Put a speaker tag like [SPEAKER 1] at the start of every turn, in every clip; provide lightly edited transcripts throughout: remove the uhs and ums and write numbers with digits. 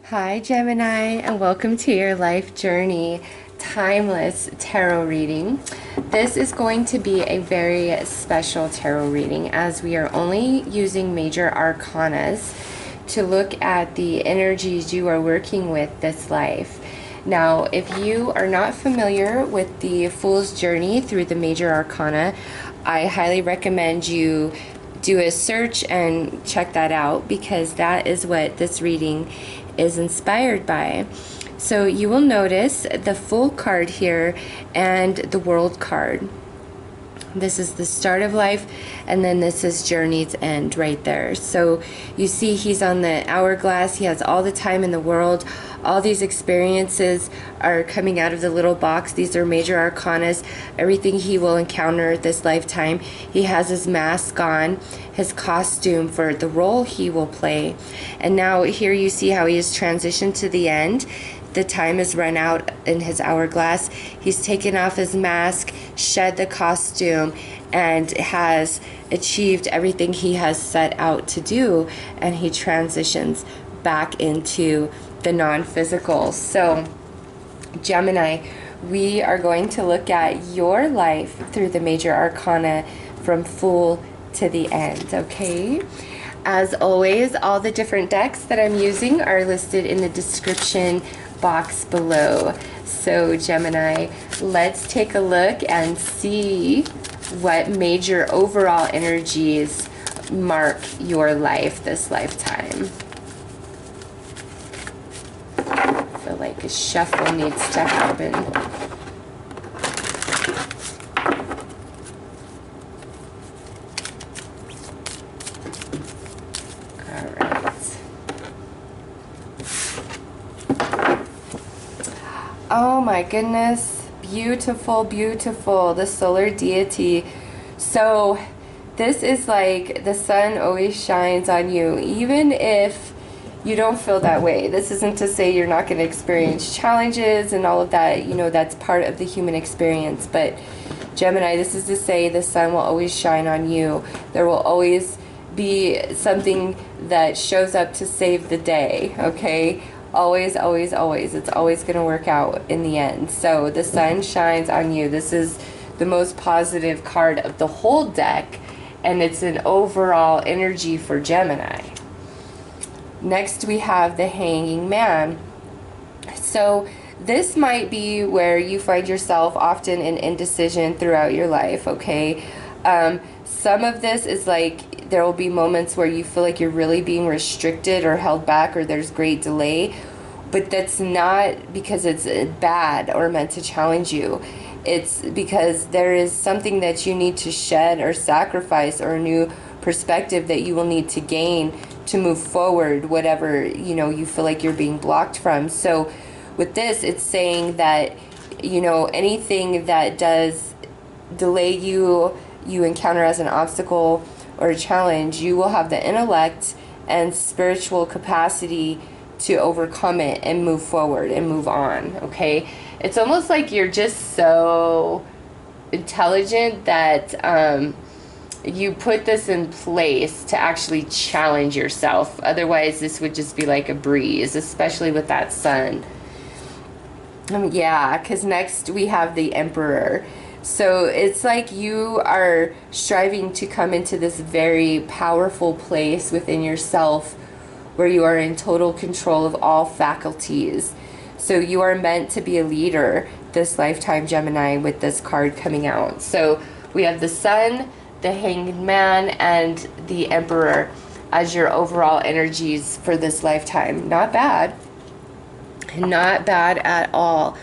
[SPEAKER 1] Hi Gemini, and welcome to your life journey timeless tarot reading. This is going to be a very special tarot reading as we are only using major arcanas to look at the energies you are working with this life. Now, if you are not familiar with the Fool's Journey through the major arcana, I highly recommend you do a search and check that out, because that is what this reading is inspired by. So you will notice the Fool card here and the World card. This is the start of life, and then this is journey's end right there. So you see he's on the hourglass. He has all the time in the world. All these experiences are coming out of the little box. These are major arcanas, everything he will encounter this lifetime. He has his mask on, his costume for the role he will play. And now here you see how he has transitioned to the end. The time has run out in his hourglass. He's taken off his mask, shed the costume, and has achieved everything he has set out to do, and he transitions back into the non-physical. So Gemini, we are going to look at your life through the major arcana from Fool to the end, okay? As always, all the different decks that I'm using are listed in the description box below. So Gemini, let's take a look and see what major overall energies mark your life this lifetime. I feel like a shuffle needs to happen. Oh my goodness, beautiful, beautiful, the solar deity. So this is like the sun always shines on you, even if you don't feel that way. This isn't to say you're not going to experience challenges and all of that, you know, that's part of the human experience. But Gemini, this is to say the sun will always shine on you. There will always be something that shows up to save the day, okay? Always, always, always. It's always going to work out in the end. So the sun shines on you. This is the most positive card of the whole deck, and it's an overall energy for Gemini. Next we have the Hanging Man. So this might be where you find yourself often in indecision throughout your life, okay? Some of this is like there will be moments where you feel like you're really being restricted or held back, or there's great delay, but that's not because it's bad or meant to challenge you. It's because there is something that you need to shed or sacrifice, or a new perspective that you will need to gain to move forward, whatever, you know, you feel like you're being blocked from. So with this, it's saying that, you know, anything that does delay you, you encounter as an obstacle or a challenge, you will have the intellect and spiritual capacity to overcome it and move forward and move on, okay? It's almost like you're just so intelligent that you put this in place to actually challenge yourself. Otherwise, this would just be like a breeze, especially with that sun. Yeah, because next we have the Emperor. So it's like you are striving to come into this very powerful place within yourself where you are in total control of all faculties. So you are meant to be a leader this lifetime, Gemini, with this card coming out. So we have the Sun, the Hanged Man, and the Emperor as your overall energies for this lifetime. Not bad. Not bad at all.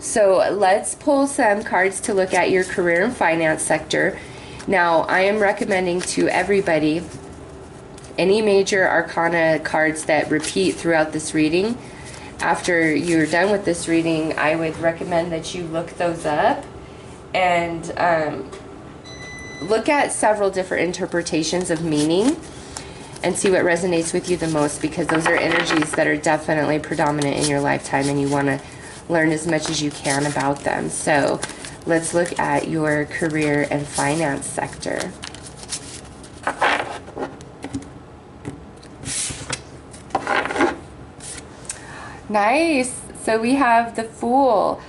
[SPEAKER 1] So let's pull some cards to look at your career and finance sector. Now, I am recommending to everybody any major arcana cards that repeat throughout this reading. After you're done with this reading, I would recommend that you look those up and look at several different interpretations of meaning and see what resonates with you the most, because those are energies that are definitely predominant in your lifetime, and you want to learn as much as you can about them. So let's look at your career and finance sector. Nice. So we have the Fool.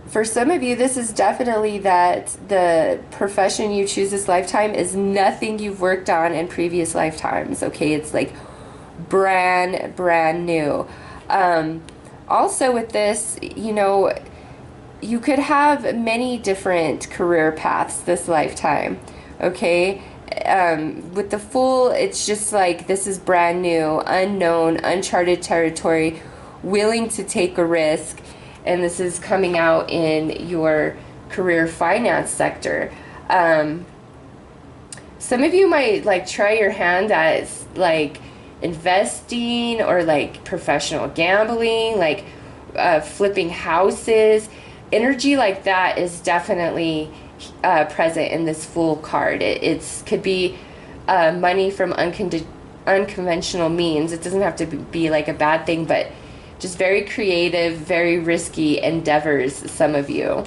[SPEAKER 1] For some of you, this is definitely that the profession you choose this lifetime is nothing you've worked on in previous lifetimes. Okay, it's like brand new. Also with this, you know, you could have many different career paths this lifetime. Okay, with the Fool, it's just like this is brand new, unknown, uncharted territory, willing to take a risk. And this is coming out in your career finance sector. Some of you might like try your hand at like investing or like professional gambling, like flipping houses. Energy like that is definitely present in this Fool card. It could be money from unconventional means. It doesn't have to be like a bad thing, but just very creative, very risky endeavors, some of you.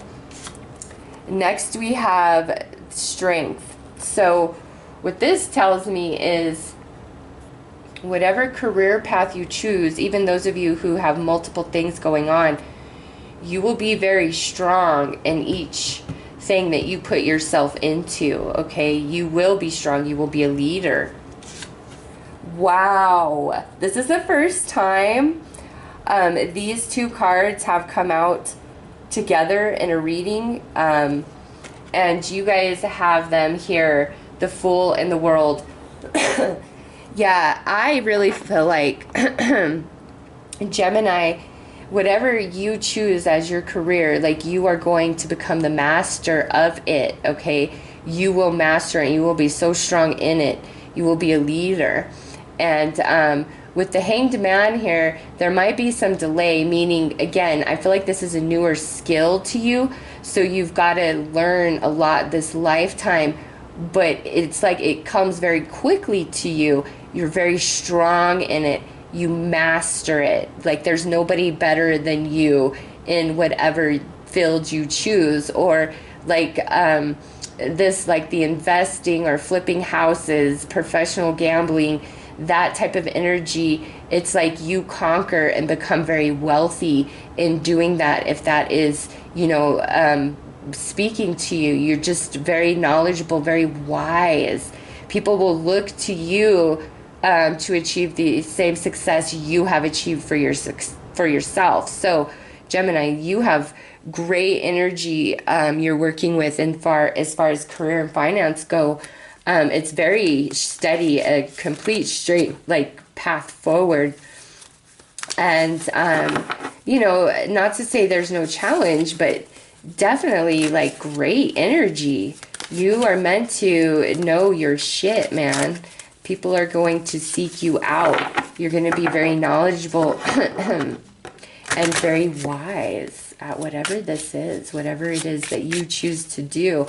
[SPEAKER 1] Next we have Strength. So what this tells me is whatever career path you choose, even those of you who have multiple things going on, you will be very strong in each thing that you put yourself into, okay? You will be strong. You will be a leader. Wow. This is the first time these two cards have come out together in a reading, and you guys have them here, the Fool and the World. Yeah, I really feel like Gemini, whatever you choose as your career, like you are going to become the master of it, okay? You will master it. You will be so strong in it. You will be a leader. And with the Hanged Man here, there might be some delay, meaning, again, I feel like this is a newer skill to you, so you've got to learn a lot this lifetime, but it's like it comes very quickly to you. You're very strong in it. You master it. Like there's nobody better than you in whatever field you choose, or like this, like the investing or flipping houses, professional gambling, that type of energy. It's like you conquer and become very wealthy in doing that. If that is, you know, speaking to you, you're just very knowledgeable, very wise. People will look to you to achieve the same success you have achieved for yourself. So Gemini, you have great energy you're working with as far as career and finance go. It's very steady, a complete straight like path forward. And you know, not to say there's no challenge, but definitely like great energy. You are meant to know your shit, man. People are going to seek you out. You're going to be very knowledgeable and very wise at whatever this is, whatever it is that you choose to do.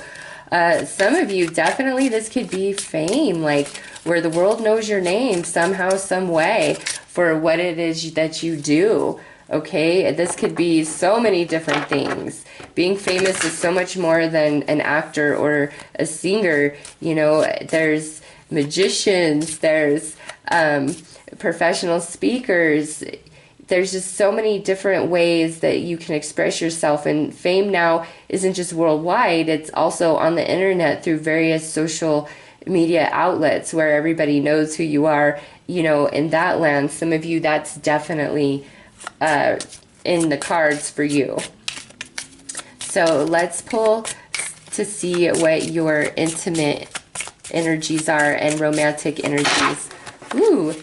[SPEAKER 1] Some of you, definitely this could be fame, like where the world knows your name somehow, some way for what it is that you do. Okay, this could be so many different things. Being famous is so much more than an actor or a singer. You know, there's magicians, there's professional speakers. There's just so many different ways that you can express yourself, and fame now isn't just worldwide, it's also on the internet through various social media outlets where everybody knows who you are, you know, in that land. Some of you, that's definitely in the cards for you. So let's pull to see what your intimate energies are and romantic energies. Ooh.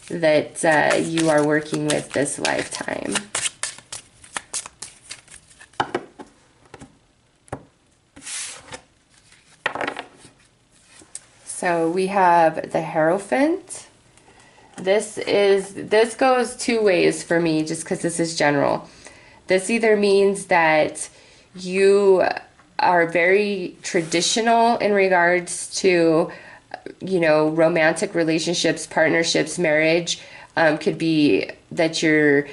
[SPEAKER 1] That you are working with this lifetime. So we have the Hierophant. This goes two ways for me, just because this is general. This either means that you are very traditional in regards to, you know, romantic relationships, partnerships, marriage. Could be that you're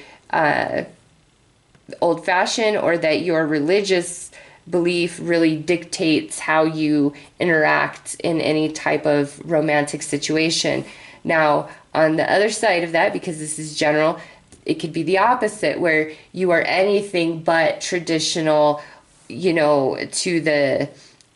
[SPEAKER 1] old-fashioned, or that your religious belief really dictates how you interact in any type of romantic situation. Now, on the other side of that, because this is general, it could be the opposite, where you are anything but traditional, you know, to the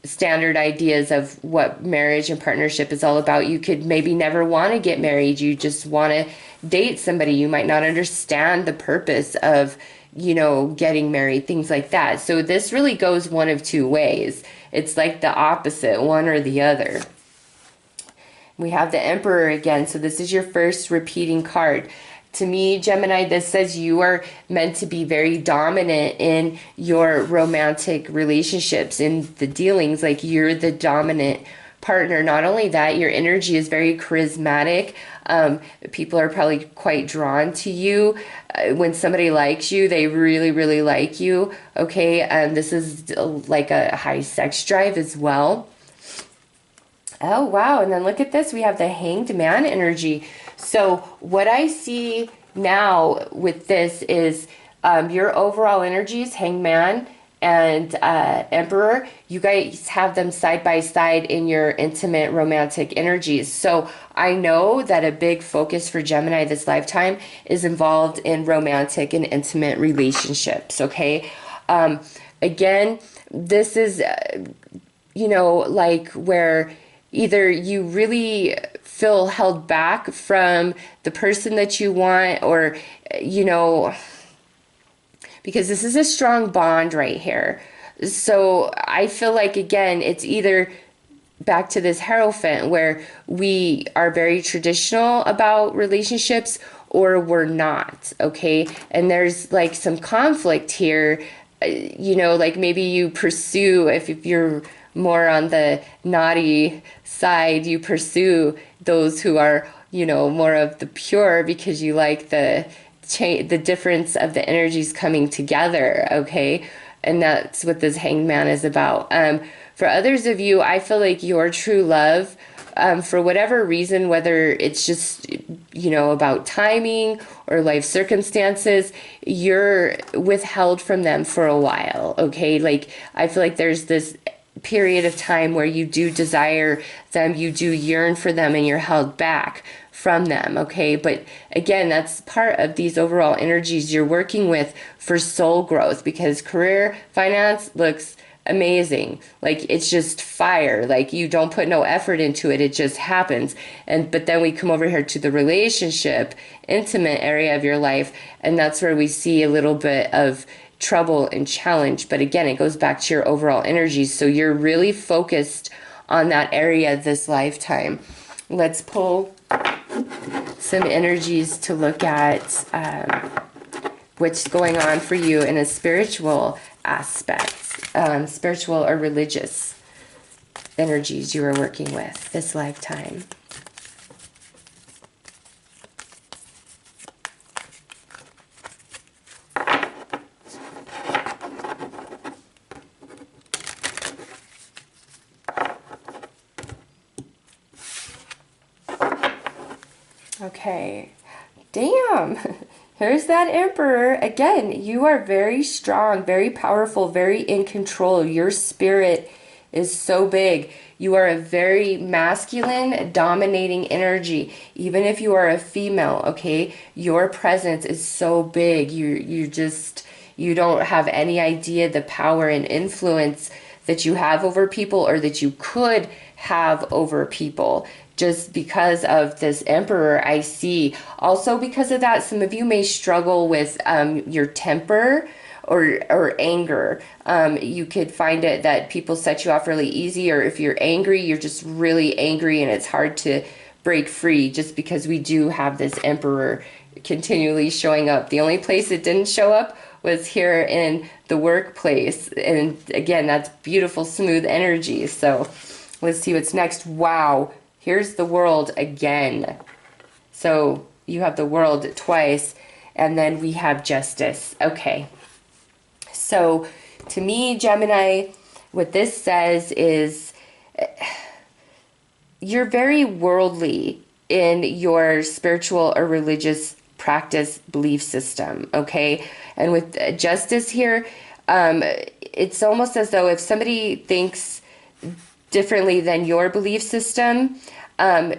[SPEAKER 1] standard ideas of what marriage and partnership is all about. You could maybe never want to get married. You just want to date somebody. You might not understand the purpose of, you know, getting married, things like that. So this really goes one of two ways. It's like the opposite, one or the other. We have the Emperor again. So this is your first repeating card. To me, Gemini, this says you are meant to be very dominant in your romantic relationships, in the dealings, like you're the dominant partner. Not only that, your energy is very charismatic. People are probably quite drawn to you. When somebody likes you, they really, really like you. Okay, this is like a high sex drive as well. Oh, wow. And then look at this. We have the Hanged Man energy. So what I see now with this is your overall energies, Hanged Man and Emperor, you guys have them side by side in your intimate romantic energies. So I know that a big focus for Gemini this lifetime is involved in romantic and intimate relationships, okay? Again, this is, you know, like where either you really feel held back from the person that you want, or, you know, because this is a strong bond right here. So I feel like, again, it's either back to this Hierophant where we are very traditional about relationships or we're not, okay? And there's like some conflict here, you know, like maybe you pursue, if you're more on the naughty side, you pursue those who are, you know, more of the pure because you like the difference of the energies coming together, okay? And that's what this Hanged Man is about. For others of you, I feel like your true love, for whatever reason, whether it's just, you know, about timing or life circumstances, you're withheld from them for a while, okay? Like, I feel like there's this period of time where you do desire them, you do yearn for them, and you're held back from them, okay? But again, that's part of these overall energies you're working with for soul growth, because career, finance looks amazing. Like, it's just fire. Like, you don't put no effort into it, it just happens. But then we come over here to the relationship, intimate area of your life, and that's where we see a little bit of trouble and challenge. But again, it goes back to your overall energies. So you're really focused on that area this lifetime. Let's pull some energies to look at what's going on for you in a spiritual aspect, spiritual or religious energies you are working with this lifetime. Okay, damn, here's that Emperor. Again, you are very strong, very powerful, very in control. Your spirit is so big. You are a very masculine, dominating energy. Even if you are a female, okay, your presence is so big. You don't have any idea the power and influence that you have over people, or that you could have over people, just because of this Emperor I see. Also, because of that, some of you may struggle with your temper or anger. You could find it that people set you off really easy, or if you're angry, you're just really angry and it's hard to break free, just because we do have this Emperor continually showing up. The only place it didn't show up was here in the workplace. And again, that's beautiful, smooth energy. So let's see what's next. Wow. Here's the World again. So you have the World twice, and then we have Justice. Okay. So to me, Gemini, what this says is you're very worldly in your spiritual or religious practice belief system, okay? And with Justice here, it's almost as though if somebody thinks differently than your belief system,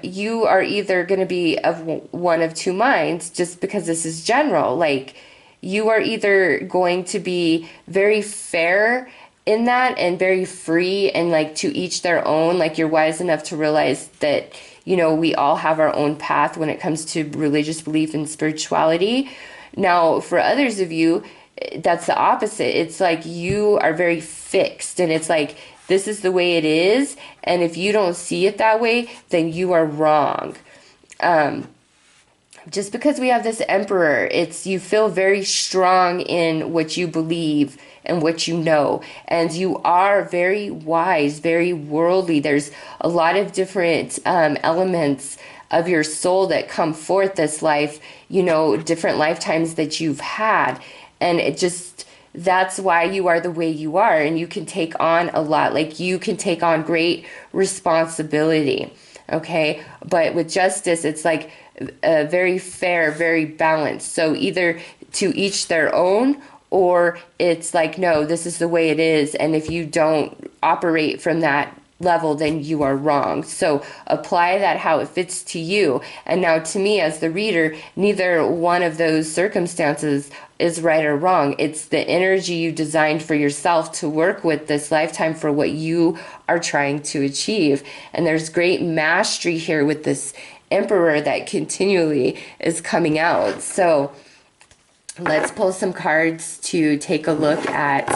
[SPEAKER 1] you are either going to be of one of two minds, just because this is general. Like, you are either going to be very fair in that and very free and like to each their own. Like, you're wise enough to realize that, you know, we all have our own path when it comes to religious belief and spirituality. Now, for others of you, that's the opposite. It's like you are very fixed, and it's like, this is the way it is, and if you don't see it that way, then you are wrong. Just because we have this emperor, it's, you feel very strong in what you believe and what you know, and you are very wise, very worldly. There's a lot of different elements of your soul that come forth this life, you know, different lifetimes that you've had, and it just, that's why you are the way you are, and you can take on a lot. Like, you can take on great responsibility, okay? But with justice, it's like very fair, very balanced. So either to each their own, or it's like, no, this is the way it is, and if you don't operate from that level, then you are wrong. So apply that how it fits to you. And now, to me as the reader, neither one of those circumstances is right or wrong. It's the energy you designed for yourself to work with this lifetime for what you are trying to achieve. And there's great mastery here with this emperor that continually is coming out. So let's pull some cards to take a look at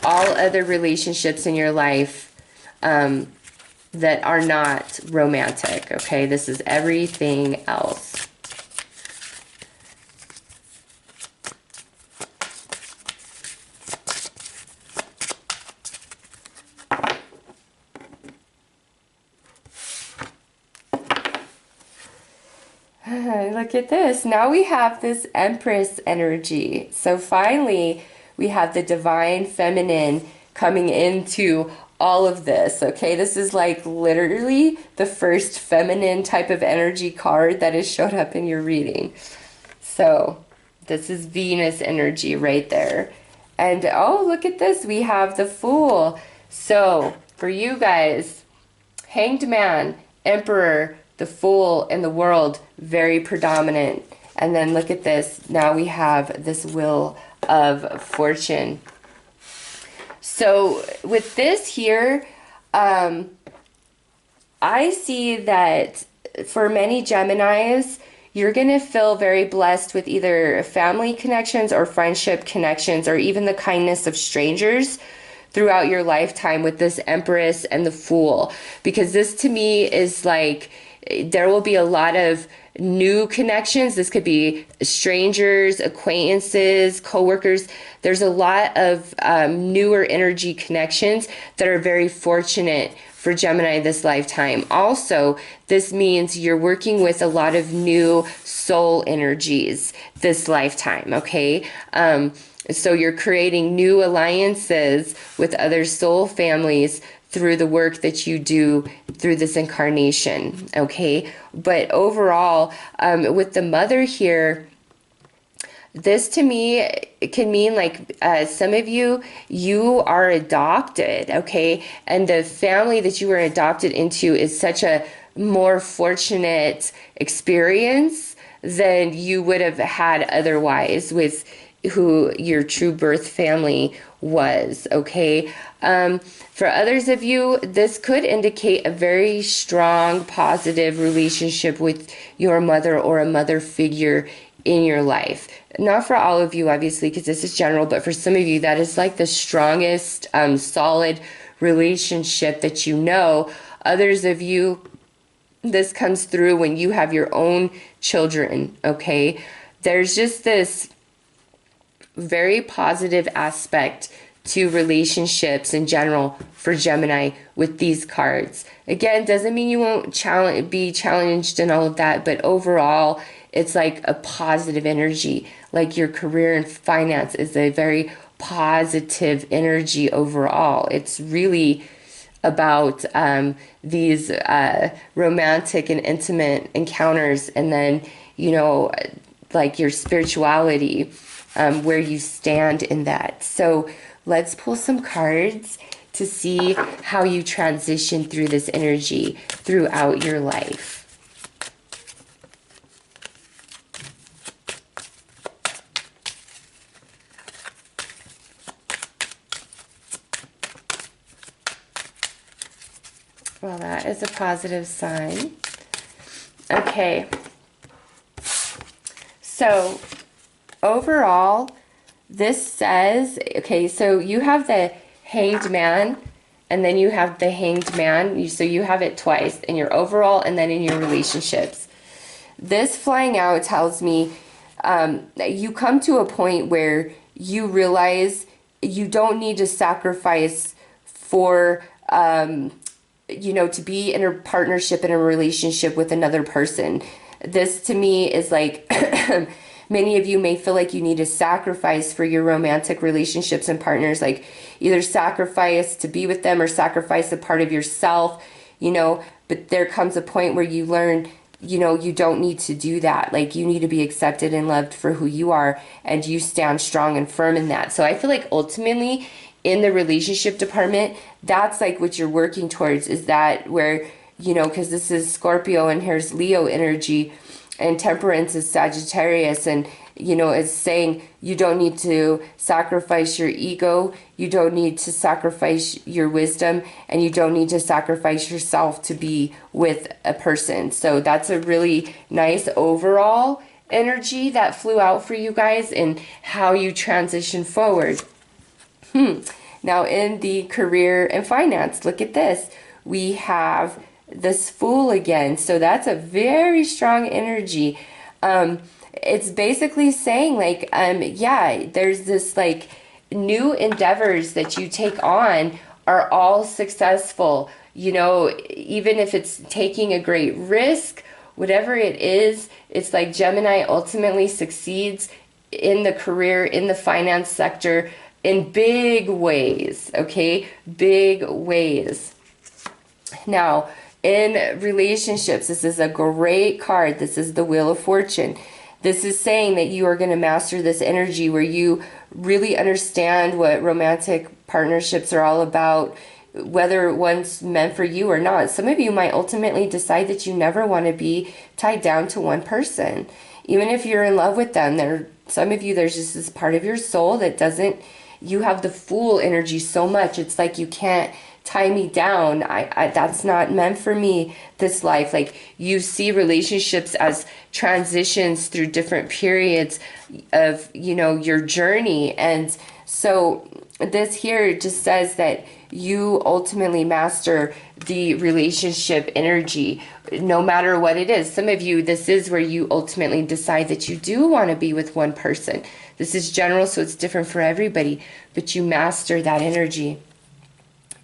[SPEAKER 1] all other relationships in your life that are not romantic, okay? This is everything else. Look at this. Now we have this Empress energy. So finally, we have the divine feminine coming into all of this, okay? This is like literally the first feminine type of energy card that has showed up in your reading. So this is Venus energy right there. And oh, look at this. We have the Fool. So for you guys, Hanged Man, Emperor, the Fool, and the World, very predominant. And then look at this. Now we have this Wheel of Fortune. So with this here, I see that for many Geminis, you're going to feel very blessed with either family connections or friendship connections, or even the kindness of strangers throughout your lifetime with this Empress and the Fool. Because this to me is like, there will be a lot of new connections. This could be strangers, acquaintances, coworkers. There's a lot of newer energy connections that are very fortunate for Gemini this lifetime. Also, this means you're working with a lot of new soul energies this lifetime, okay? So you're creating new alliances with other soul families through the work that you do through this incarnation, okay? But overall, with the Mother here, this to me, it can mean like some of you, you are adopted, okay? And the family that you were adopted into is such a more fortunate experience than you would have had otherwise with who your true birth family was, okay? For others of you, this could indicate a very strong, positive relationship with your mother or a mother figure in your life. Not for all of you, obviously, because this is general, but for some of you, that is like the strongest, solid relationship that you know. Others of you, this comes through when you have your own children, okay? There's just this very positive aspect to relationships in general for Gemini with these cards. Again, doesn't mean you won't be challenged and all of that, but overall, it's like a positive energy. Like your career and finance is a very positive energy overall. It's really about these romantic and intimate encounters, and then, you know, like your spirituality, where you stand in that. So let's pull some cards to see how you transition through this energy throughout your life. Well, that is a positive sign. Okay. So, overall, this says, okay, so you have the Hanged Man, and then you have the Hanged Man. So you have it twice in your overall and then in your relationships. This flying out tells me that you come to a point where you realize you don't need to sacrifice for you know, to be in a partnership, in a relationship with another person. This to me is like, many of you may feel like you need to sacrifice for your romantic relationships and partners, like either sacrifice to be with them or sacrifice a part of yourself, you know, but there comes a point where you learn, you know, you don't need to do that. Like, you need to be accepted and loved for who you are, and you stand strong and firm in that. So I feel like ultimately in the relationship department, that's like what you're working towards, is that where, you know, because this is Scorpio and here's Leo energy, and Temperance is Sagittarius, and, you know, it's saying you don't need to sacrifice your ego, you don't need to sacrifice your wisdom, and you don't need to sacrifice yourself to be with a person. So that's a really nice overall energy that flew out for you guys and how you transition forward. Now in the career and finance, look at this. We have this Fool again. So that's a very strong energy. It's basically saying like, yeah, there's this like new endeavors that you take on are all successful. You know, even if it's taking a great risk, whatever it is, it's like Gemini ultimately succeeds in the career, in the finance sector, in big ways, okay? Big ways. Now, in relationships, this is a great card. This is the Wheel of Fortune. This is saying that you are going to master this energy where you really understand what romantic partnerships are all about, whether one's meant for you or not. Some of you might ultimately decide that you never want to be tied down to one person. Even if you're in love with them, some of you, there's just this part of your soul that doesn't, you have the Fool energy so much. It's like, you can't tie me down. I that's not meant for me, this life. Like, you see relationships as transitions through different periods of, you know, your journey. And so this here just says that you ultimately master the relationship energy, no matter what it is. Some of you, this is where you ultimately decide that you do want to be with one person. This is general, so it's different for everybody, but you master that energy.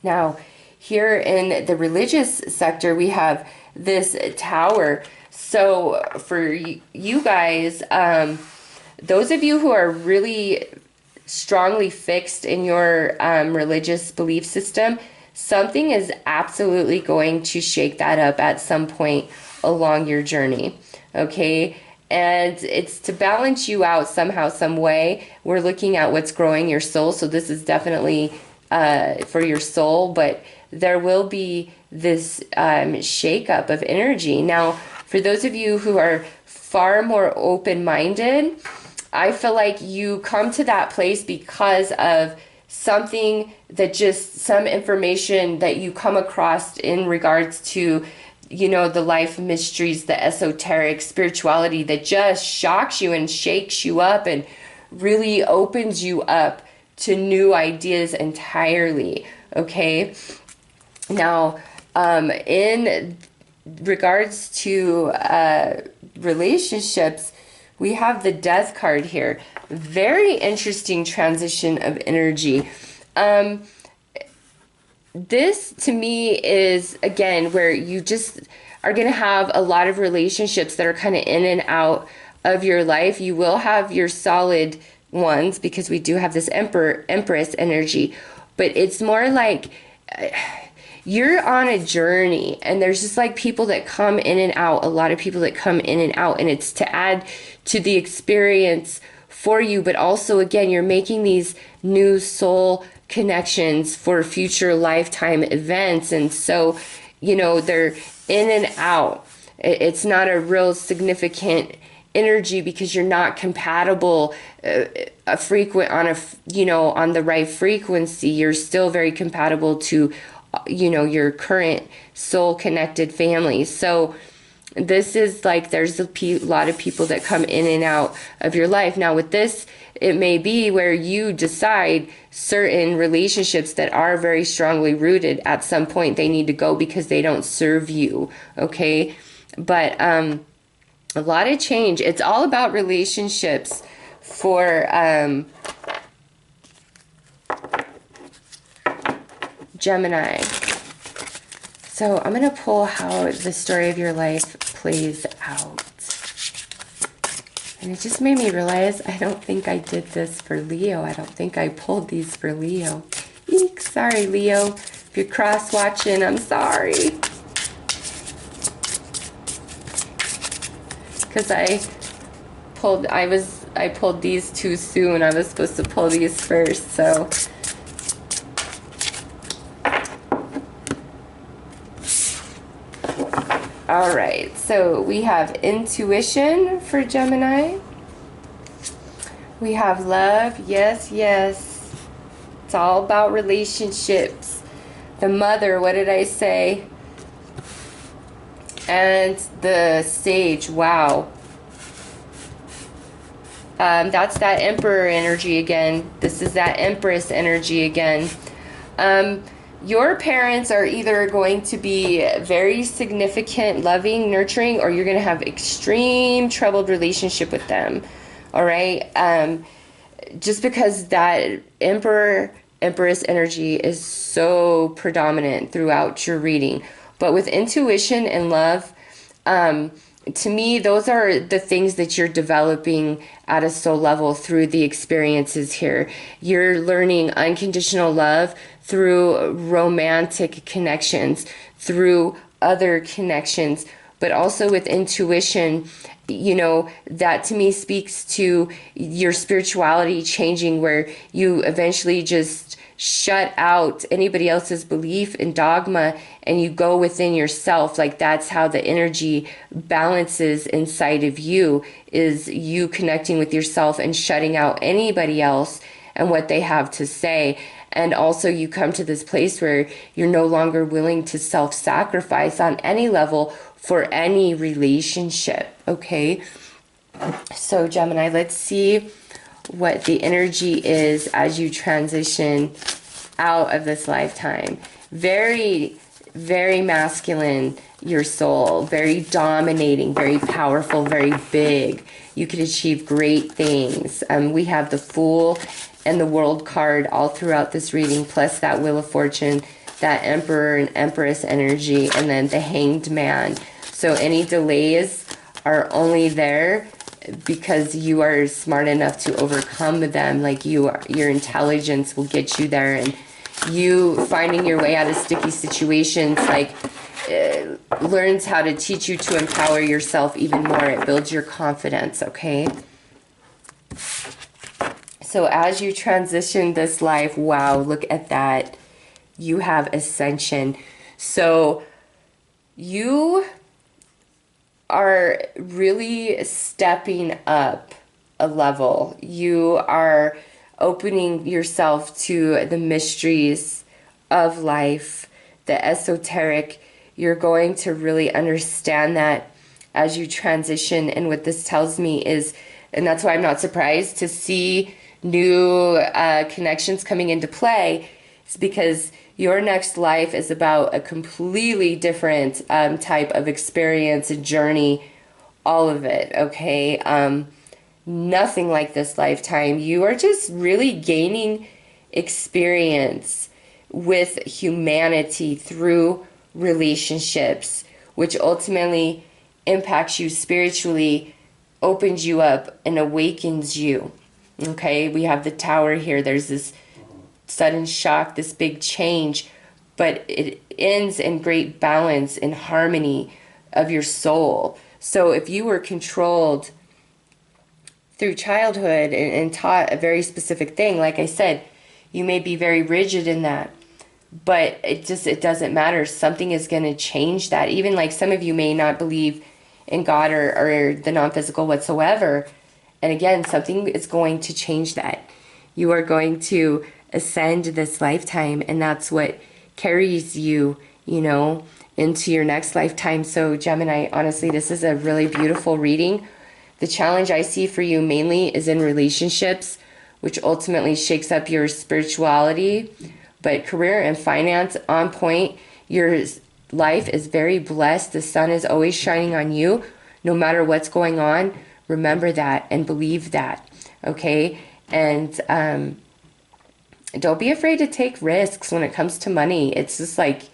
[SPEAKER 1] Now, here in the religious sector, we have this Tower. So for you guys, those of you who are really strongly fixed in your religious belief system, something is absolutely going to shake that up at some point along your journey, okay? And it's to balance you out somehow, some way. We're looking at what's growing your soul, so this is definitely for your soul, but there will be this shakeup of energy. Now, for those of you who are far more open-minded, I feel like you come to that place because of something that just, some information that you come across in regards to, you know, the life mysteries, the esoteric spirituality that just shocks you and shakes you up and really opens you up to new ideas entirely, okay? Now, in regards to relationships, we have the Death card here. Very interesting transition of energy. This, to me, is, again, where you just are going to have a lot of relationships that are kind of in and out of your life. You will have your solid ones, because we do have this Empress energy, but it's more like you're on a journey, and there's just like people that come in and out, a lot of people that come in and out, and it's to add to the experience for you. But also, again, you're making these new soul connections for future lifetime events. And so, you know, they're in and out. It's not a real significant energy because you're not compatible frequent on a, you know, on the right frequency. You're still very compatible to, you know, your current soul connected family. So this is like, there's a lot of people that come in and out of your life. Now with this, it may be where you decide certain relationships that are very strongly rooted, at some point they need to go because they don't serve you. Okay. But a lot of change. It's all about relationships for Gemini. So I'm going to pull how the story of your life plays out. And it just made me realize I don't think I did this for Leo. I don't think I pulled these for Leo. Eek, sorry, Leo. If you're cross-watching, I'm sorry. Because I pulled these too soon. I was supposed to pull these first, so. All right, so we have intuition for Gemini. We have love, yes, yes. It's all about relationships. The mother, what did I say? And the Sage, wow. That's that Emperor energy again. This is that Empress energy again. Your parents are either going to be very significant, loving, nurturing, or you're going to have extreme troubled relationship with them. All right? Just because that Empress energy is so predominant throughout your reading. But with intuition and love, to me, those are the things that you're developing at a soul level through the experiences here. You're learning unconditional love through romantic connections, through other connections, but also with intuition. You know, that to me speaks to your spirituality changing, where you eventually just shut out anybody else's belief and dogma and you go within yourself. Like, that's how the energy balances inside of you, is you connecting with yourself and shutting out anybody else and what they have to say. And also you come to this place where you're no longer willing to self-sacrifice on any level for any relationship. Okay, so Gemini, let's see what the energy is as you transition out of this lifetime. Very, very masculine, your soul. Very dominating, very powerful, very big. You could achieve great things. We have the Fool and the World card all throughout this reading, plus that Wheel of Fortune, that Emperor and Empress energy, and then the Hanged Man. So any delays are only there because you are smart enough to overcome them. Like, your intelligence will get you there, and you finding your way out of sticky situations, like, learns how to teach you to empower yourself even more. It builds your confidence. Okay, so as you transition this life, wow, look at that, you have ascension. So you are really stepping up a level. You are opening yourself to the mysteries of life, the esoteric. You're going to really understand that as you transition. And what this tells me is, and that's why I'm not surprised to see new connections coming into play, is because your next life is about a completely different type of experience and journey, all of it, okay? Nothing like this lifetime. You are just really gaining experience with humanity through relationships, which ultimately impacts you spiritually, opens you up, and awakens you, okay? We have the Tower here. There's this sudden shock, this big change, but it ends in great balance and harmony of your soul. So if you were controlled through childhood and taught a very specific thing, like I said, You may be very rigid in that, but it doesn't matter. Something is going to change that. Even like some of you may not believe in God or the non-physical whatsoever. And again, something is going to change that. You are going to ascend this lifetime, and that's what carries you, you know, into your next lifetime. So Gemini, honestly, this is a really beautiful reading. The challenge I see for you mainly is in relationships, which ultimately shakes up your spirituality. But career and finance on point. Your life is very blessed. The sun is always shining on you, no matter what's going on. Remember that and believe that, okay? And don't be afraid to take risks when it comes to money. It's just like,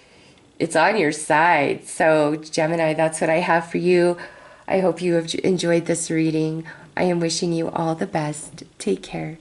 [SPEAKER 1] it's on your side. So Gemini, that's what I have for you. I hope you have enjoyed this reading. I am wishing you all the best. Take care.